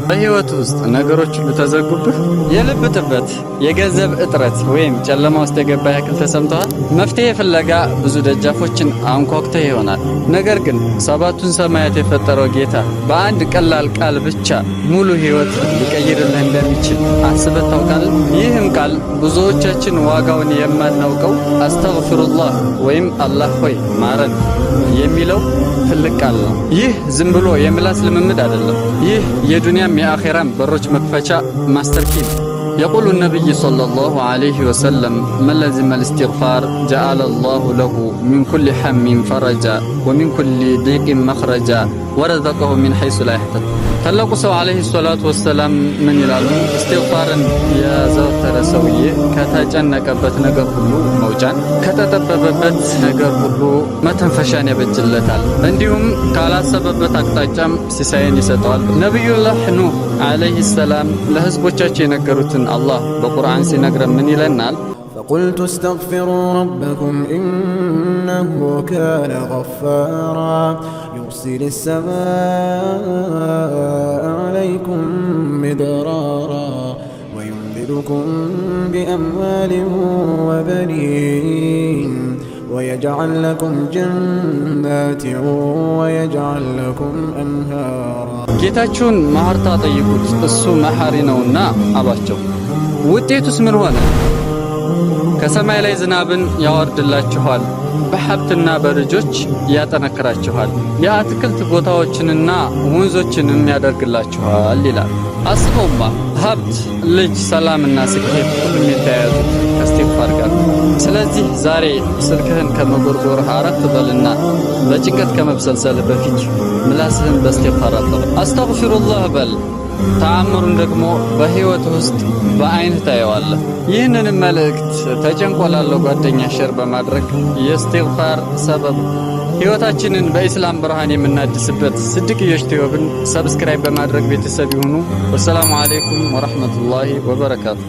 በህይወት ውስጥ ነገሮች ሁሉ ተዘጉብህ? የልብ ጥበት፣ የገንዘብ እጥረት ወይም ጨለማ ውስጥ የገባ ያክል ተሰምተዋል? መፍትሄ ፍለጋ ብዙ ደጃፎችን አንኳኩተህ ይሆናል። ነገር ግን ሰባቱን ሰማያት የፈጠረው ጌታ በአንድ ቀላል ቃል ብቻ ሙሉ ህይወት ሊቀይርልህ እንደሚችል አስበህ ታውቃለህ? ይህም ቃል ብዙዎቻችን ዋጋውን የማናውቀው አስተግፊሩላህ ወይም አላህ ሆይ ማረን የሚለው ትልቅ ቃል ነው። ይህ ዝም ብሎ የምላስ ልምምድ አይደለም። ይህ የዱንያም የአኼራም በሮች መክፈቻ ማስተርኪ ነው። يقول النبي صلى الله عليه وسلم من لزم الاستغفار جعل الله له من كل هم فرجا ومن كل ضيق مخرجا ورزقه من حيث لا يحتسب ታላቁ ሰው አለይሂ ሰላቱ ወሰላም ምን ይላሉ? እስትግፋርን ያዘወተረ ሰውዬ ከተጨነቀበት ነገር ሁሉ መውጫን፣ ከተጠበበበት ነገር ሁሉ መተንፈሻን ያበጅለታል፣ እንዲሁም ካላሰበበት አቅጣጫም ሲሳይን ይሰጠዋል። ነቢዩላህ ኑህ አለይሂ ሰላም ለህዝቦቻቸው የነገሩትን አላህ በቁርአን ሲነግረን ምን ይለናል? فقلت استغفروا ربكم إنه كان غفارا يرسل السماء عليكم مدرارا ويمددكم بأموال وبنين ويجعل لكم جنات ويجعل لكم أنهارا ጌታችሁን ማህርታ ጠይቁት እሱ መሐሪ ነውና አሏቸው። ውጤቱስ ምን ሆነ? ከሰማይ ላይ ዝናብን ያወርድላችኋል፣ በሀብትና በልጆች ያጠነክራችኋል፣ የአትክልት ቦታዎችንና ወንዞችንም ያደርግላችኋል ይላል። አስበውማ ሀብት፣ ልጅ፣ ሰላምና ስኬት ሁሉም የተያያዙት ከእስትግፋር ጋር። ስለዚህ ዛሬ ስልክህን ከመጎርጎር አረፍ በልና በጭንቀት ከመብሰልሰል በፊት ምላስህን በእስትግፋር አጥብ። አስተግፊሩላህ በል። ተአምሩን ደግሞ በህይወት ውስጥ በአይንህ ታየዋለህ። ይህንን መልእክት ተጨንቆ ላለው ጓደኛ ሼር በማድረግ የእስትግፋር ሰበብ ህይወታችንን በኢስላም ብርሃን የምናድስበት ስድቅዮሽ ቲዩብን ሰብስክራይብ በማድረግ ቤተሰብ ይሁኑ። ወሰላሙ አለይኩም ወራህመቱላሂ ወበረካቱ።